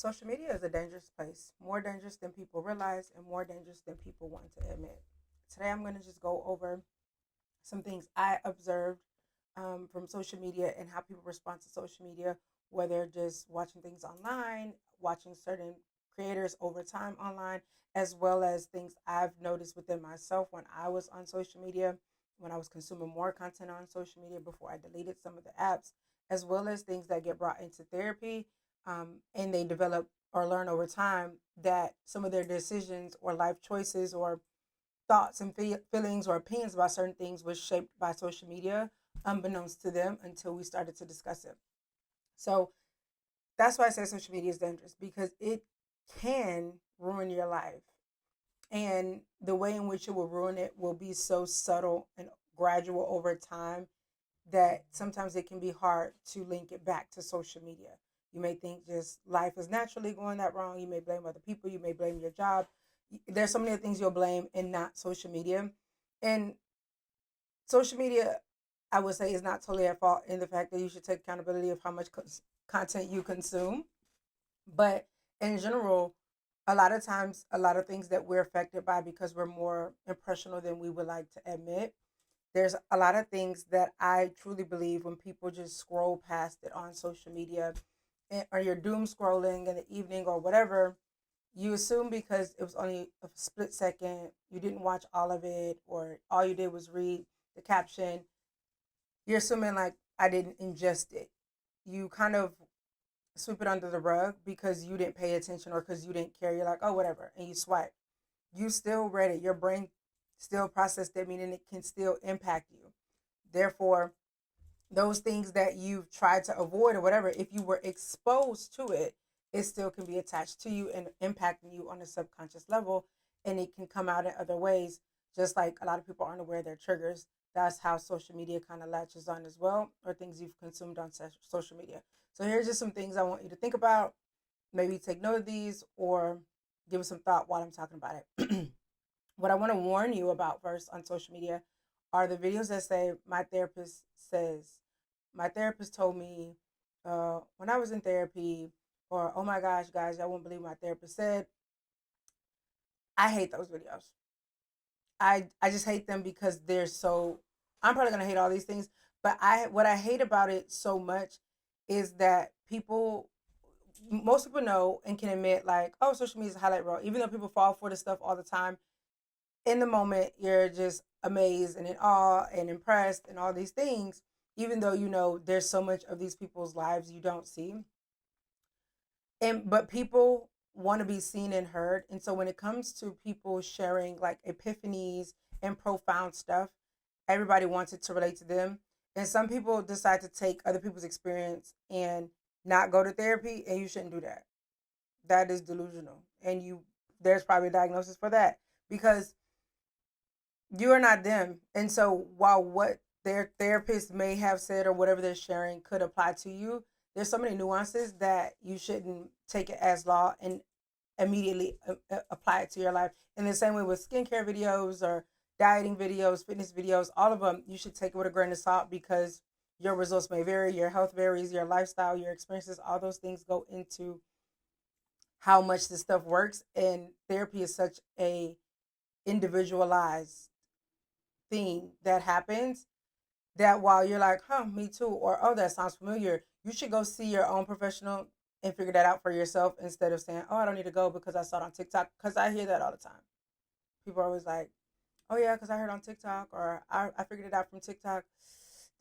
Social media is a dangerous place, more dangerous than people realize and more dangerous than people want to admit. Today, I'm going to just go over some things I observed from social media and how people respond to social media, whether just watching things online, watching certain creators over time online, as well as things I've noticed within myself when I was on social media, when I was consuming more content on social media before I deleted some of the apps, as well as things that get brought into therapy and they develop or learn over time that some of their decisions or life choices or thoughts and feelings or opinions about certain things was shaped by social media, unbeknownst to them until we started to discuss it. So that's why I say social media is dangerous because it can ruin your life. And the way in which it will ruin it will be so subtle and gradual over time that sometimes it can be hard to link it back to social media. You may think just life is naturally going that wrong. You may blame other people. You may blame your job. There's so many things you'll blame and not social media. And social media, I would say, is not totally at fault in the fact that you should take accountability of how much content you consume. But in general, a lot of times, a lot of things that we're affected by because we're more impressionable than we would like to admit. There's a lot of things that I truly believe when people just scroll past it on social media or you're doom scrolling in the evening or whatever, you assume because it was only a split second, you didn't watch all of it, or all you did was read the caption, you're assuming like I didn't ingest it. You kind of sweep it under the rug because you didn't pay attention or because you didn't care. You're like, oh, whatever. And you swipe. You still read it. Your brain still processed it, meaning it can still impact you. Therefore, those things that you've tried to avoid or whatever, if you were exposed to it, it still can be attached to you and impacting you on a subconscious level. And it can come out in other ways, just like a lot of people aren't aware of their triggers. That's how social media kind of latches on as well, or things you've consumed on social media. So here's just some things I want you to think about. Maybe take note of these or give it some thought while I'm talking about it. What I want to warn you about first on social media are the videos that say, my therapist says, my therapist told me when I was in therapy, or oh my gosh, guys, I won't believe my therapist said. I hate those videos. I just hate them because they're so. I'm probably gonna hate all these things, but I what I hate about it so much is that most people know and can admit like, oh, social media is a highlight reel. Even though people fall for this stuff all the time, in the moment you're just amazed and in awe and impressed and all these things. Even though you know there's so much of these people's lives you don't see, and but people want to be seen and heard, and so when it comes to people sharing like epiphanies and profound stuff, everybody wants it to relate to them, and some people decide to take other people's experience and not go to therapy, and you shouldn't do that. That is delusional, and you there's probably a diagnosis for that because you are not them. And so while what their therapist may have said or whatever they're sharing could apply to you, there's so many nuances that you shouldn't take it as law and immediately apply it to your life. In the same way with skincare videos or dieting videos, fitness videos, all of them, you should take it with a grain of salt because your results may vary, your health varies, your lifestyle, your experiences, all those things go into how much this stuff works. And therapy is such a individualized thing that happens that while you're like, huh, me too, or oh, that sounds familiar, you should go see your own professional and figure that out for yourself instead of saying, oh, I don't need to go because I saw it on TikTok. Because I hear that all the time. People are always like, oh, yeah, because I heard on TikTok or I figured it out from TikTok.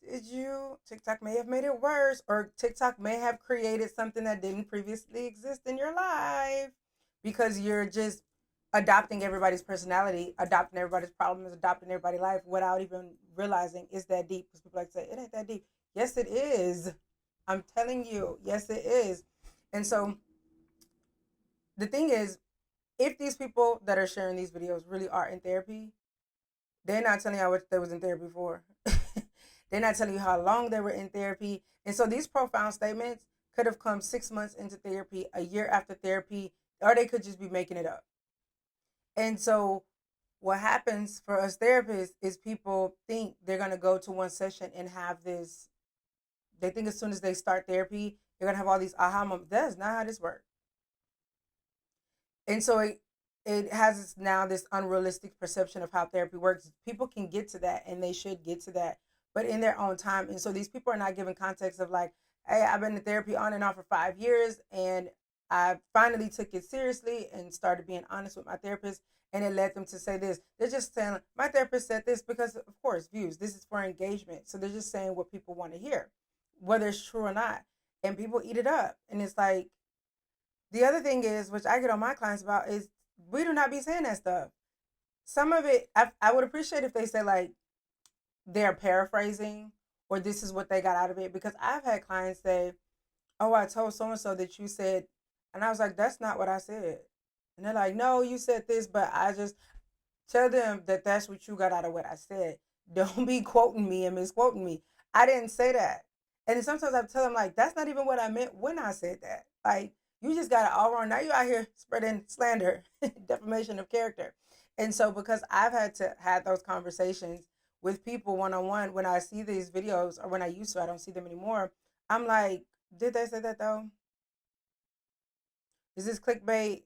Did you? TikTok may have made it worse, or TikTok may have created something that didn't previously exist in your life because you're just adopting everybody's personality, adopting everybody's problems, adopting everybody's life without even realizing it's that deep. Because people like to say, it ain't that deep. Yes, it is. I'm telling you, yes, it is. And so the thing is, if these people that are sharing these videos really are in therapy, they're not telling you how much they was in therapy for. They're not telling you how long they were in therapy. And so these profound statements could have come 6 months into therapy, a year after therapy, or they could just be making it up. And so what happens for us therapists is people think they're going to go to one session and have this, they think as soon as they start therapy, they're going to have all these aha moments. That is not how this works. And so it has now this unrealistic perception of how therapy works. People can get to that, and they should get to that, but in their own time. And so these people are not giving context of like, hey, I've been in therapy on and off for 5 years, and I finally took it seriously and started being honest with my therapist, and it led them to say this. They're just saying, my therapist said this because, of course, views. This is for engagement. So they're just saying what people want to hear, whether it's true or not. And people eat it up. And it's like, the other thing is, which I get on my clients about, is we do not be saying that stuff. Some of it, I would appreciate if they say, like, they're paraphrasing or this is what they got out of it. Because I've had clients say, oh, I told so and so that you said, and I was like, that's not what I said. And they're like, no, you said this, but I just tell them that that's what you got out of what I said. Don't be quoting me and misquoting me. I didn't say that. And then sometimes I tell them, like, that's not even what I meant when I said that. Like, you just got it all wrong. Now you out here spreading slander, defamation of character. And so because I've had to have those conversations with people one on one, when I see these videos, or when I used to, I don't see them anymore. I'm like, did they say that though? Is this clickbait?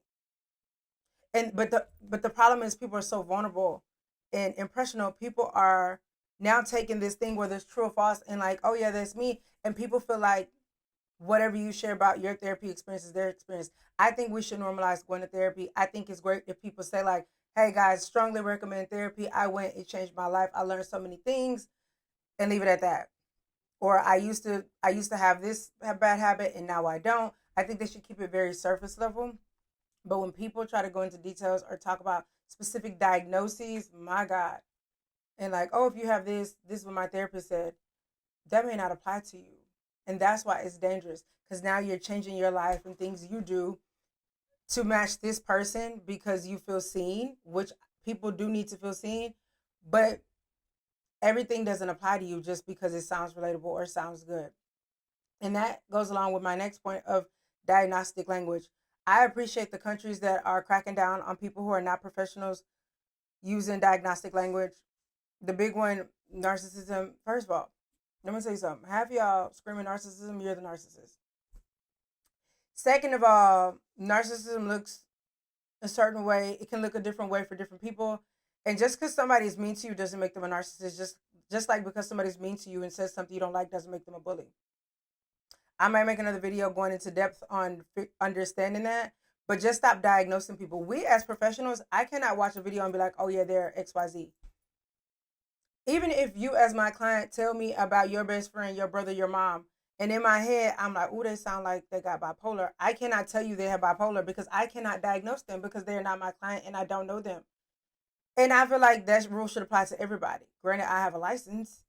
And but the problem is people are so vulnerable and impressionable. People are now taking this thing whether it's true or false and like, oh yeah, that's me. And people feel like whatever you share about your therapy experience is their experience. I think we should normalize going to therapy. I think it's great if people say like, hey guys, strongly recommend therapy. I went, it changed my life. I learned so many things, and leave it at that. Or I used to have this bad habit and now I don't. I think they should keep it very surface level. But when people try to go into details or talk about specific diagnoses, my God, and like, oh, if you have this is what my therapist said, that may not apply to you. And that's why it's dangerous because now you're changing your life and things you do to match this person because you feel seen, which people do need to feel seen. But everything doesn't apply to you just because it sounds relatable or sounds good. And that goes along with my next point of diagnostic language. I appreciate the countries that are cracking down on people who are not professionals using diagnostic language. The big one, narcissism. First of all, let me tell you something. Half y'all screaming narcissism, you're the narcissist. Second of all, narcissism looks a certain way. It can look a different way for different people. And just because somebody is mean to you doesn't make them a narcissist. Just like because somebody's mean to you and says something you don't like doesn't make them a bully. I might make another video going into depth on understanding that, but just stop diagnosing people. We as professionals, I cannot watch a video and be like, oh yeah, they're XYZ. Even if you as my client tell me about your best friend, your brother, your mom, and in my head, I'm like, oh, they sound like they got bipolar. I cannot tell you they have bipolar because I cannot diagnose them because they're not my client and I don't know them. And I feel like that rule should apply to everybody. Granted, I have a license,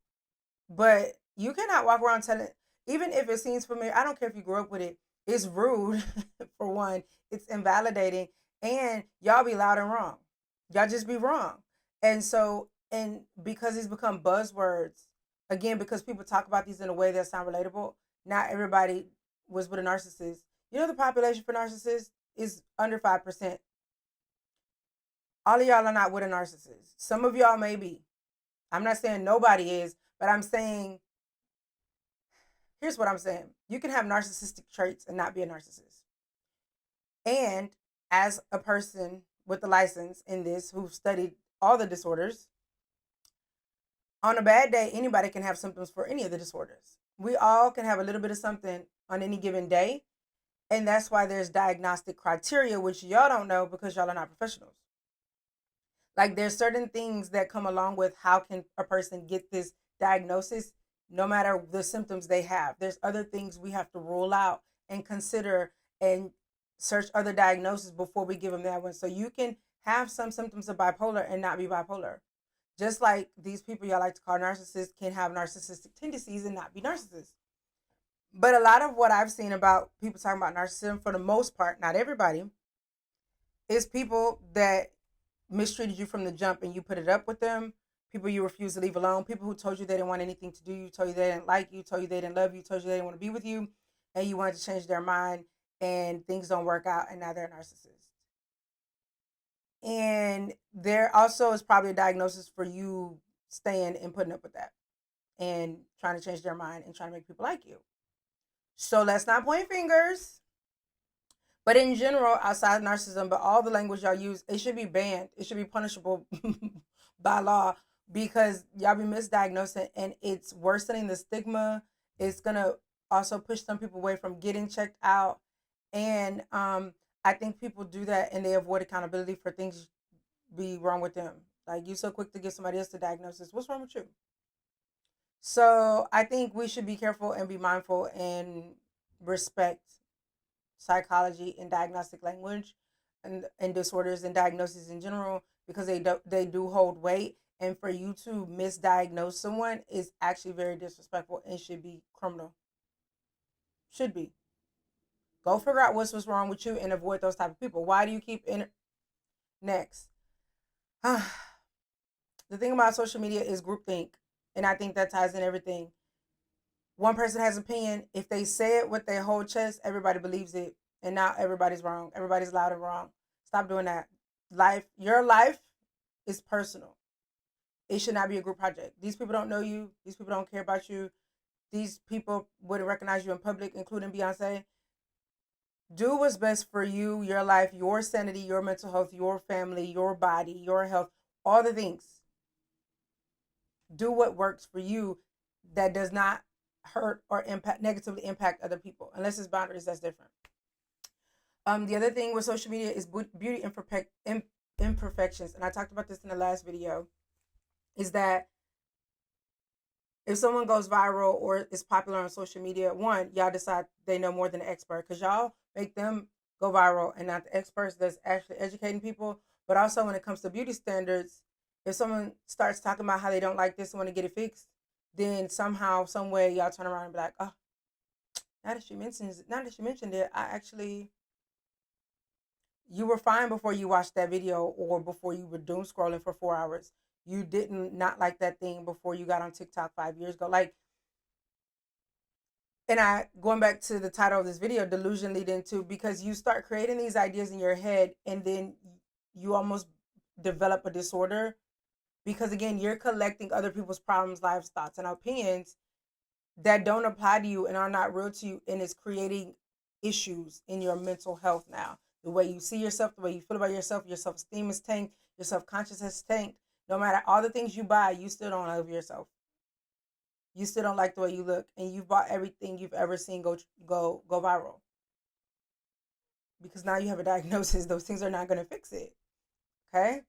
but you cannot walk around telling, even if it seems familiar, I don't care if you grew up with it, it's rude, for one, it's invalidating, and y'all be loud and wrong. Y'all just be wrong. And so, and because it's become buzzwords, again, because people talk about these in a way that sound relatable, not everybody was with a narcissist. You know, the population for narcissists is under 5%. All of y'all are not with a narcissist. Some of y'all may be. I'm not saying nobody is, but I'm saying, here's what I'm saying. You can have narcissistic traits and not be a narcissist. And as a person with a license in this who've studied all the disorders, on a bad day, anybody can have symptoms for any of the disorders. We all can have a little bit of something on any given day. And that's why there's diagnostic criteria, which y'all don't know because y'all are not professionals. Like there's certain things that come along with how can a person get this diagnosis, no matter the symptoms they have. There's other things we have to rule out and consider and search other diagnoses before we give them that one. So you can have some symptoms of bipolar and not be bipolar. Just like these people y'all like to call narcissists can have narcissistic tendencies and not be narcissists. But a lot of what I've seen about people talking about narcissism, for the most part, not everybody, is people that mistreated you from the jump and you put it up with them, people you refuse to leave alone, people who told you they didn't want anything to do you, told you they didn't like you, told you they didn't love you, told you they didn't want to be with you, and you wanted to change their mind and things don't work out and now they're narcissists. And there also is probably a diagnosis for you staying and putting up with that and trying to change their mind and trying to make people like you. So let's not point fingers, But in general, outside narcissism, but all the language y'all use, it should be banned. It should be punishable by law, because y'all be misdiagnosing, and it's worsening the stigma. It's gonna also push some people away from getting checked out. And I think people do that and they avoid accountability for things be wrong with them. Like, you so quick to give somebody else the diagnosis. What's wrong with you? So I think we should be careful and be mindful and respect psychology and diagnostic language, and disorders and diagnoses in general, because they do hold weight. And for you to misdiagnose someone is actually very disrespectful and should be criminal. Should be. Go figure out what's wrong with you and avoid those type of people. Why do you keep in next? The thing about social media is groupthink, and I think that ties in everything. One person has an opinion. If they say it with their whole chest, everybody believes it, and now everybody's wrong. Everybody's loud and wrong. Stop doing that. Your life is personal. It should not be a group project. These people don't know you. These people don't care about you. These people wouldn't recognize you in public, including Beyonce. Do what's best for you, your life, your sanity, your mental health, your family, your body, your health, all the things. Do what works for you that does not hurt or negatively impact other people. Unless it's boundaries, that's different. The other thing with social media is beauty imperfections, and I talked about this in the last video, is that if someone goes viral or is popular on social media, one, y'all decide they know more than the expert, because y'all make them go viral and not the experts that's actually educating people. But also, when it comes to beauty standards, if someone starts talking about how they don't like this and want to get it fixed, then somehow, some way, y'all turn around and be like, oh, now that she mentioned it, you were fine before you watched that video, or before you were doom scrolling for 4 hours. You didn't not like that thing before you got on TikTok 5 years ago. Like, and going back to the title of this video, delusion lead into, because you start creating these ideas in your head, and then you almost develop a disorder, because again, you're collecting other people's problems, lives, thoughts, and opinions that don't apply to you and are not real to you, and it's creating issues in your mental health now. The way you see yourself, the way you feel about yourself, your self-esteem is tanked, your self-consciousness is tanked. No matter all the things you buy, you still don't love yourself. You still don't like the way you look, and you've bought everything you've ever seen go viral. Because now you have a diagnosis. Those things are not going to fix it. Okay?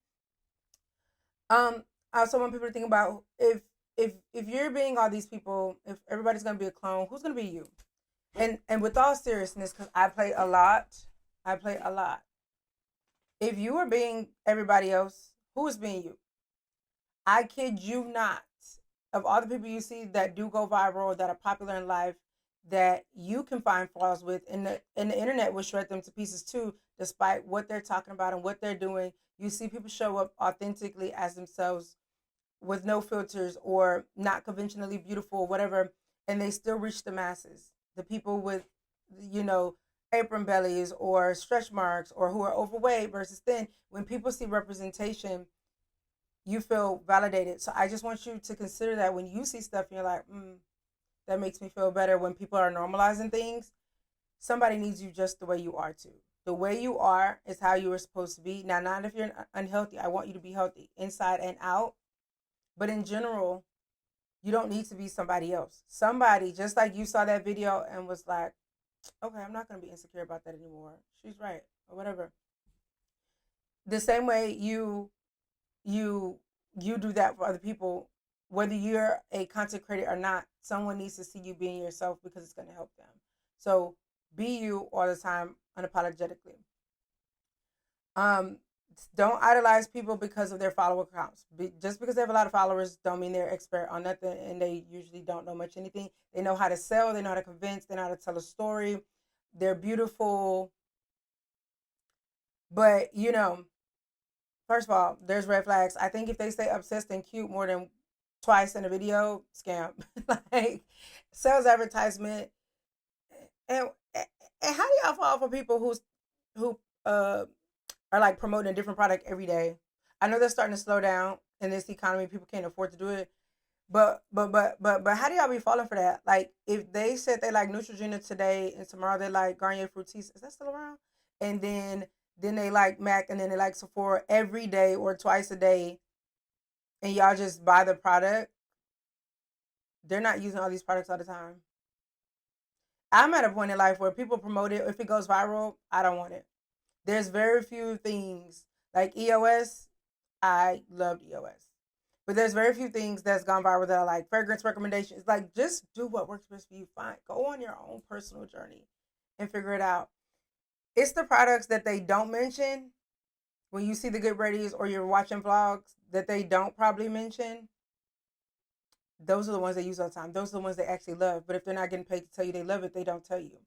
I also want people to think about, if you're being all these people, if everybody's going to be a clone, who's going to be you? And with all seriousness, because I play a lot. If you are being everybody else, who is being you? I kid you not. Of all the people you see that do go viral, that are popular in life, that you can find flaws with, and the internet will shred them to pieces too, despite what they're talking about and what they're doing. You see people show up authentically as themselves, with no filters, or not conventionally beautiful or whatever, and they still reach the masses. The people with, apron bellies or stretch marks, or who are overweight versus thin. When people see representation, you feel validated. So I just want you to consider that when you see stuff and you're like, that makes me feel better. When people are normalizing things, somebody needs you just the way you are too. The way you are is how you were supposed to be. Now, not if you're unhealthy. I want you to be healthy inside and out. But in general, you don't need to be somebody else. Somebody, just like you saw that video and was like, okay, I'm not going to be insecure about that anymore. She's right, or whatever. The same way you do that for other people, whether you're a content creator or not. Someone needs to see you being yourself, because it's going to help them. So be you all the time, unapologetically. Don't idolize people because of their follower counts. Just because they have a lot of followers don't mean they're expert on nothing, and they usually don't know much anything. They know how to sell, they know how to convince, they know how to tell a story. They're beautiful. But, first of all, there's red flags. I think if they stay obsessed and cute more than twice in a video, scam. Like, sales advertisement. And how do y'all fall for people who are like promoting a different product every day? I know they're starting to slow down in this economy. People can't afford to do it. But how do y'all be falling for that? Like, if they said they like Neutrogena today and tomorrow they like Garnier Fructis, is that still around? and then they like Mac, and then they like Sephora every day or twice a day, and y'all just buy the product. They're not using all these products all the time. I'm at a point in life where people promote it. If it goes viral, I don't want it. There's very few things like EOS. I loved EOS. But there's very few things that's gone viral that are like fragrance recommendations. Like, just do what works best for you. Fine. Go on your own personal journey and figure it out. It's the products that they don't mention when you see the good ratings or you're watching vlogs that they don't probably mention. Those are the ones they use all the time. Those are the ones they actually love. But if they're not getting paid to tell you they love it, they don't tell you.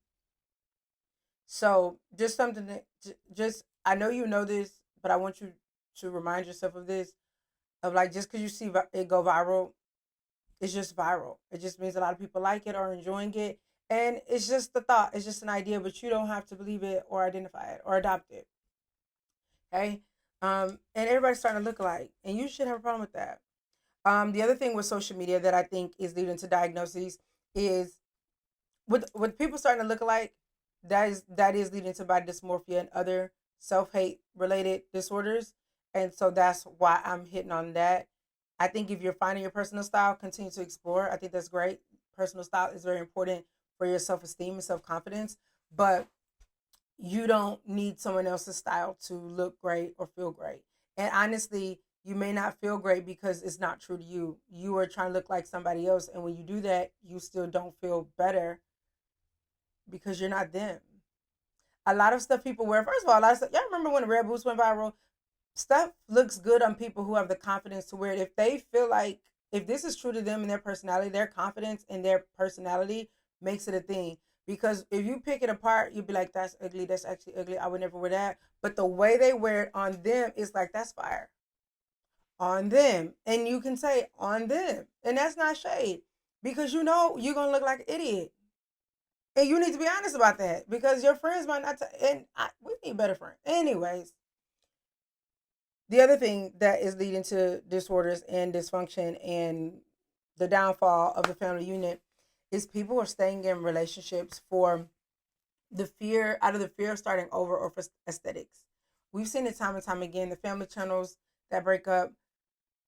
So just something that just, I know you know this, but I want you to remind yourself of this, of like, just because you see it go viral, it's just viral. It just means a lot of people like it or enjoying it. And it's just the thought. It's just an idea, but you don't have to believe it or identify it or adopt it. Okay? And everybody's starting to look alike. And you should have a problem with that. The other thing with social media that I think is leading to diagnoses is with people starting to look alike, that is leading to body dysmorphia and other self-hate related disorders. And so that's why I'm hitting on that. I think if you're finding your personal style, continue to explore. I think that's great. Personal style is very important for your self-esteem and self-confidence, but you don't need someone else's style to look great or feel great. And honestly, you may not feel great because it's not true to you. You are trying to look like somebody else, and when you do that, you still don't feel better because you're not them. A lot of stuff people wear, first of all, a lot of stuff. Y'all remember when the red boots went viral? Stuff looks good on people who have the confidence to wear it. If they feel like, if this is true to them and their personality, their confidence and their personality makes it a thing. Because if you pick it apart, you'd be like, that's ugly. That's actually ugly. I would never wear that. But the way they wear it on them is like, that's fire. On them. And you can say on them. And that's not shade. Because you know you're going to look like an idiot. And you need to be honest about that. Because your friends might not. We need better friends. Anyways. The other thing that is leading to disorders and dysfunction and the downfall of the family unit is people are staying in relationships for out of the fear of starting over or for aesthetics. We've seen it time and time again, the family channels that break up.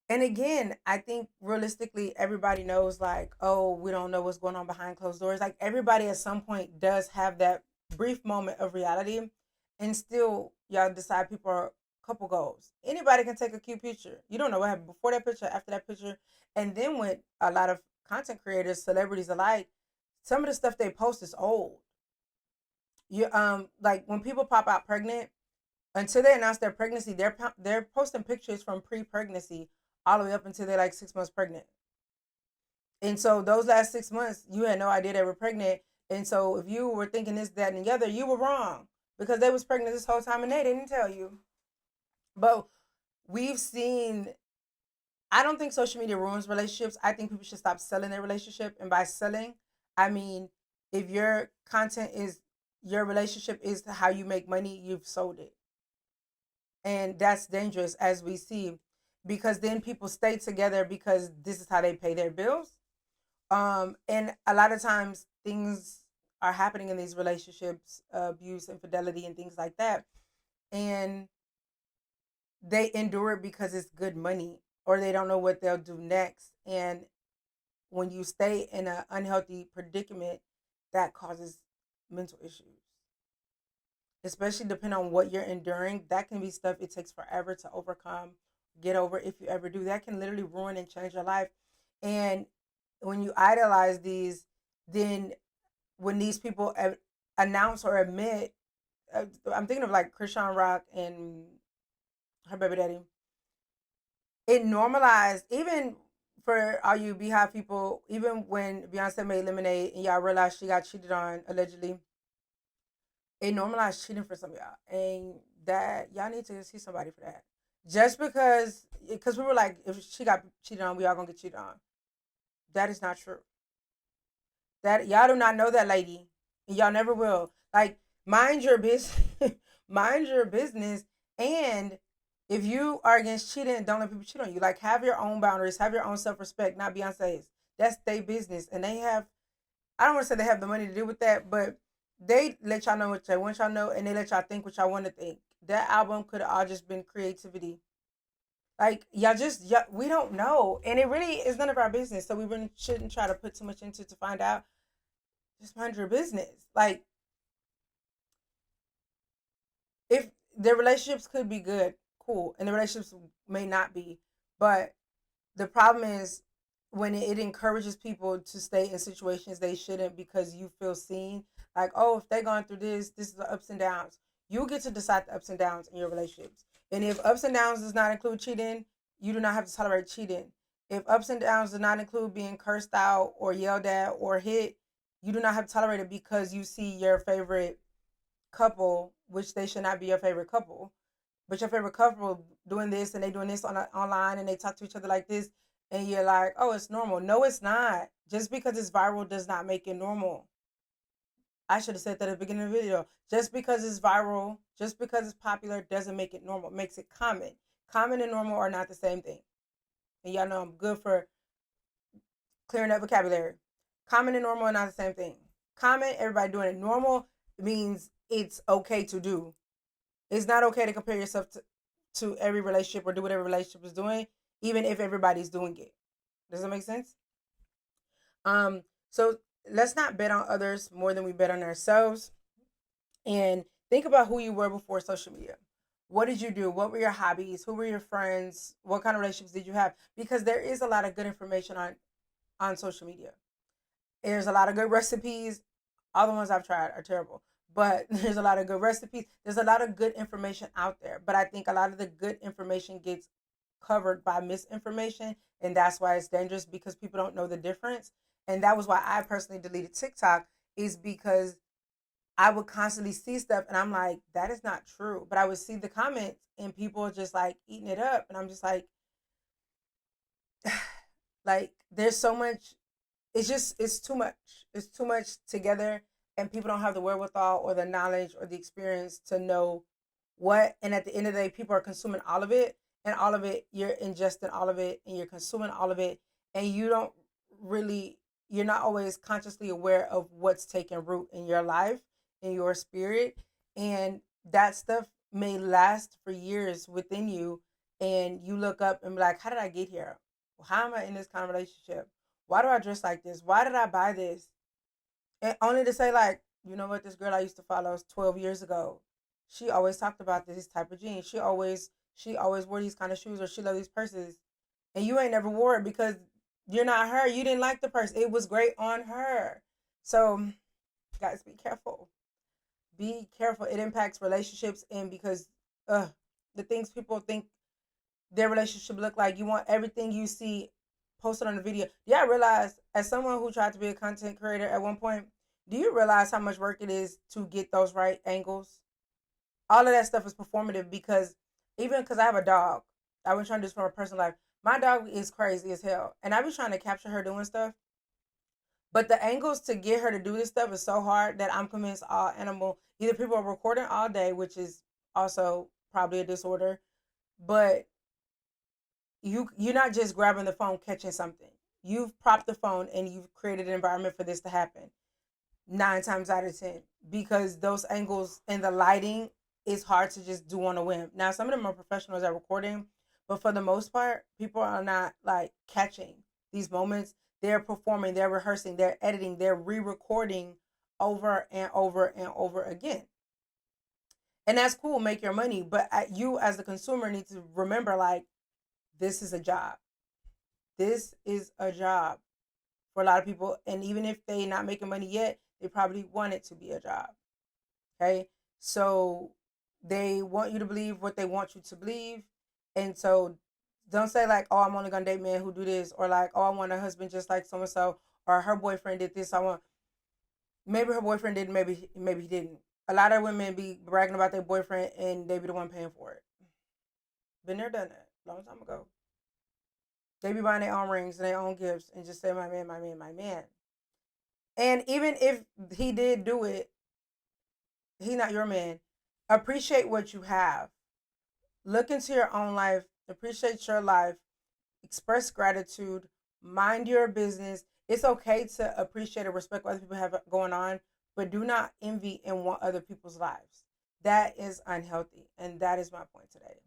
And again, I think realistically, everybody knows like, oh, we don't know what's going on behind closed doors. Like everybody at some point does have that brief moment of reality, and still y'all decide people are couple goals. Anybody can take a cute picture. You don't know what happened before that picture, after that picture. And then with a lot of content creators, celebrities alike, some of the stuff they post is old. You like when people pop out pregnant, until they announce their pregnancy, they're posting pictures from pre-pregnancy all the way up until they're like 6 months pregnant. And so those last 6 months, you had no idea they were pregnant. And so if you were thinking this, that, and the other, you were wrong because they was pregnant this whole time and they didn't tell you. But we've seen, I don't think social media ruins relationships. I think people should stop selling their relationship. And by selling, I mean, if your content is, your relationship is how you make money, you've sold it. And that's dangerous, as we see, because then people stay together because this is how they pay their bills. And a lot of times things are happening in these relationships, abuse, infidelity, and things like that. And they endure it because it's good money, or they don't know what they'll do next. And when you stay in an unhealthy predicament, that causes mental issues, especially depending on what you're enduring. That can be stuff it takes forever to overcome, get over. If you ever do, that can literally ruin and change your life. And when you idolize these, then when these people announce or admit, I'm thinking of like Krishan Rock and her baby daddy, it normalized, even for all you Beehive people, even when Beyonce made Lemonade and y'all realized she got cheated on allegedly, it normalized cheating for some of y'all. And that y'all need to see somebody for that. Just because we were like, if she got cheated on, we all gonna get cheated on. That is not true. That y'all do not know that lady. And y'all never will. Like, mind your business. Mind your business. And if you are against cheating, don't let people cheat on you. Like, have your own boundaries, have your own self-respect, not Beyonce's. That's their business. And they have, I don't want to say they have the money to do with that, but they let y'all know what they want y'all to know, and they let y'all think what y'all want to think. That album could have all just been creativity. Like y'all, we don't know, and it really is none of our business. So we really shouldn't try to put too much into it to find out. Just mind your business. Like if their relationships could be good, cool, and the relationships may not be, but the problem is when it encourages people to stay in situations they shouldn't because you feel seen. Like, oh, if they're going through this is the ups and downs. You get to decide the ups and downs in your relationships. And if ups and downs does not include cheating, you do not have to tolerate cheating. If ups and downs do not include being cursed out or yelled at or hit, you do not have to tolerate it because you see your favorite couple, which they should not be your favorite couple, but your favorite couple doing this and they doing this online and they talk to each other like this, and you're like, oh, it's normal. No, it's not. Just because it's viral does not make it normal. I should have said that at the beginning of the video. Just because it's viral, just because it's popular doesn't make it normal. It makes it common. Common and normal are not the same thing. And y'all know I'm good for clearing up vocabulary. Common and normal are not the same thing. Common, everybody doing it. Normal means it's okay to do. It's not okay to compare yourself to every relationship or do whatever relationship is doing, even if everybody's doing it. Does that make sense? So let's not bet on others more than we bet on ourselves. And think about who you were before social media. What did you do? What were your hobbies? Who were your friends? What kind of relationships did you have? Because there is a lot of good information on social media. There's a lot of good recipes. All the ones I've tried are terrible. But there's a lot of good recipes. There's a lot of good information out there. But I think a lot of the good information gets covered by misinformation. And that's why it's dangerous because people don't know the difference. And that was why I personally deleted TikTok, is because I would constantly see stuff and I'm like, that is not true. But I would see the comments and people just like eating it up. And I'm just like there's so much, it's too much. It's too much together, and people don't have the wherewithal or the knowledge or the experience to know what. And at the end of the day, people are consuming all of it, and all of it, you're ingesting all of it, and you're consuming all of it, and you don't really, you're not always consciously aware of what's taking root in your life, in your spirit, and that stuff may last for years within you, and you look up and be like, how did I get here? How am I in this kind of relationship? Why do I dress like this? Why did I buy this? And only to say, like, you know what, this girl I used to follow 12 years ago, she always talked about this type of jeans. She always wore these kind of shoes, or she loved these purses. And you ain't never wore it because you're not her. You didn't like the purse. It was great on her. So guys, be careful. Be careful. It impacts relationships, and because the things people think their relationship look like, you want everything you see posted on the video. Yeah, I realize, as someone who tried to be a content creator at one point, do you realize how much work it is to get those right angles? All of that stuff is performative, because even because I have a dog, I've been trying to do this for my personal life. My dog is crazy as hell, and I've been trying to capture her doing stuff. But the angles to get her to do this stuff is so hard that I'm convinced all animal, either people are recording all day, which is also probably a disorder, but you're not just grabbing the phone catching something. You've propped the phone and you've created an environment for this to happen 9 times out of 10, because those angles and the lighting is hard to just do on a whim. Now some of them are professionals at recording, but for the most part, people are not like catching these moments. They're performing, they're rehearsing, they're editing, they're re-recording over and over and over again. And that's cool, make your money, but you as the consumer need to remember, like, this is a job. This is a job for a lot of people. And even if they not making money yet, they probably want it to be a job. Okay. So they want you to believe what they want you to believe. And so don't say like, oh, I'm only gonna date men who do this, or like, oh, I want a husband just like so and so, or her boyfriend did this. I want, maybe her boyfriend did, maybe he didn't. A lot of women be bragging about their boyfriend and they be the one paying for it. Been there, done that, long time ago. They be buying their own rings and their own gifts and just say, my man, my man, my man. And even if he did do it, he's not your man. Appreciate what you have. Look into your own life. Appreciate your life. Express gratitude. Mind your business. It's okay to appreciate and respect what other people have going on, but do not envy and want other people's lives. That is unhealthy. And that is my point today.